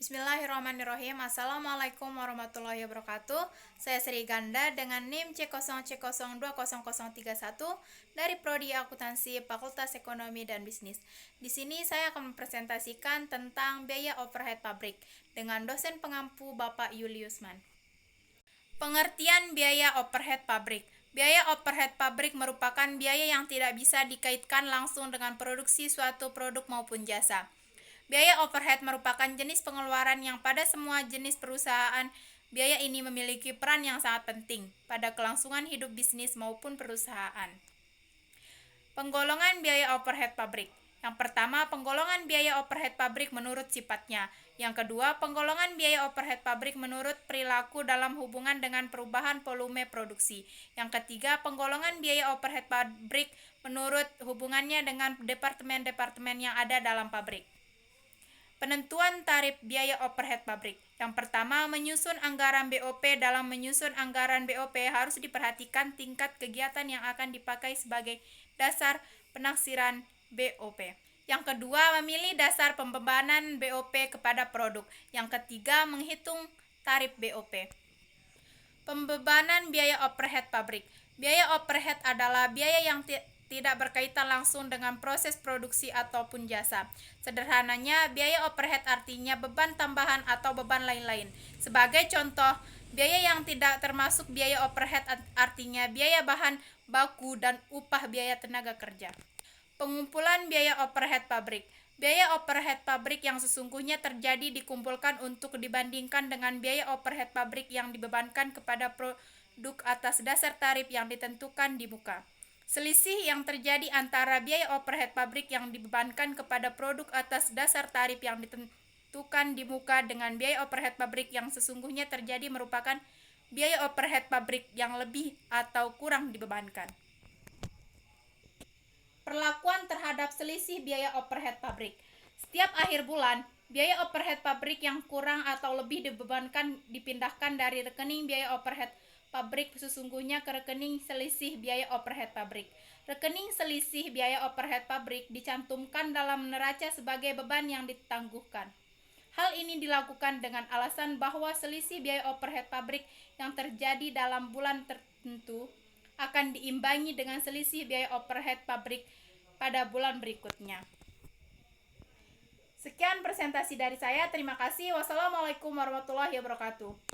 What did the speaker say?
Bismillahirrahmanirrahim. Assalamualaikum warahmatullahi wabarakatuh. Saya Sri Ganda dengan NIM C0C020031 dari Prodi Akuntansi Fakultas Ekonomi dan Bisnis. Di sini saya akan mempresentasikan tentang biaya overhead pabrik dengan dosen pengampu Bapak Juliusman. Pengertian biaya overhead pabrik. Biaya overhead pabrik merupakan biaya yang tidak bisa dikaitkan langsung dengan produksi suatu produk maupun jasa. Biaya overhead merupakan jenis pengeluaran yang pada semua jenis perusahaan. Biaya ini memiliki peran yang sangat penting pada kelangsungan hidup bisnis maupun perusahaan. Penggolongan biaya overhead pabrik. Yang pertama, penggolongan biaya overhead pabrik menurut sifatnya. Yang kedua, penggolongan biaya overhead pabrik menurut perilaku dalam hubungan dengan perubahan volume produksi. Yang ketiga, penggolongan biaya overhead pabrik menurut hubungannya dengan departemen-departemen yang ada dalam pabrik. Penentuan tarif biaya overhead pabrik. Yang pertama, menyusun anggaran BOP. Dalam menyusun anggaran BOP harus diperhatikan tingkat kegiatan yang akan dipakai sebagai dasar penaksiran BOP. Yang kedua, memilih dasar pembebanan BOP kepada produk. Yang ketiga, menghitung tarif BOP. Pembebanan biaya overhead pabrik. Biaya overhead adalah biaya yang tidak berkaitan langsung dengan proses produksi ataupun jasa. Sederhananya, biaya overhead artinya beban tambahan atau beban lain-lain. Sebagai contoh, biaya yang tidak termasuk biaya overhead artinya biaya bahan baku dan upah biaya tenaga kerja. Pengumpulan biaya overhead pabrik. Biaya overhead pabrik yang sesungguhnya terjadi dikumpulkan untuk dibandingkan dengan biaya overhead pabrik yang dibebankan kepada produk atas dasar tarif yang ditentukan di muka. Selisih yang terjadi antara biaya overhead pabrik yang dibebankan kepada produk atas dasar tarif yang ditentukan di muka dengan biaya overhead pabrik yang sesungguhnya terjadi merupakan biaya overhead pabrik yang lebih atau kurang dibebankan. Perlakuan terhadap selisih biaya overhead pabrik. Setiap akhir bulan, biaya overhead pabrik yang kurang atau lebih dibebankan dipindahkan dari rekening biaya overhead pabrik sesungguhnya ke rekening selisih biaya overhead pabrik. Rekening selisih biaya overhead pabrik dicantumkan dalam neraca sebagai beban yang ditangguhkan. Hal ini dilakukan dengan alasan bahwa selisih biaya overhead pabrik yang terjadi dalam bulan tertentu akan diimbangi dengan selisih biaya overhead pabrik pada bulan berikutnya. Sekian presentasi dari saya. Terima kasih. Wassalamualaikum warahmatullahi wabarakatuh.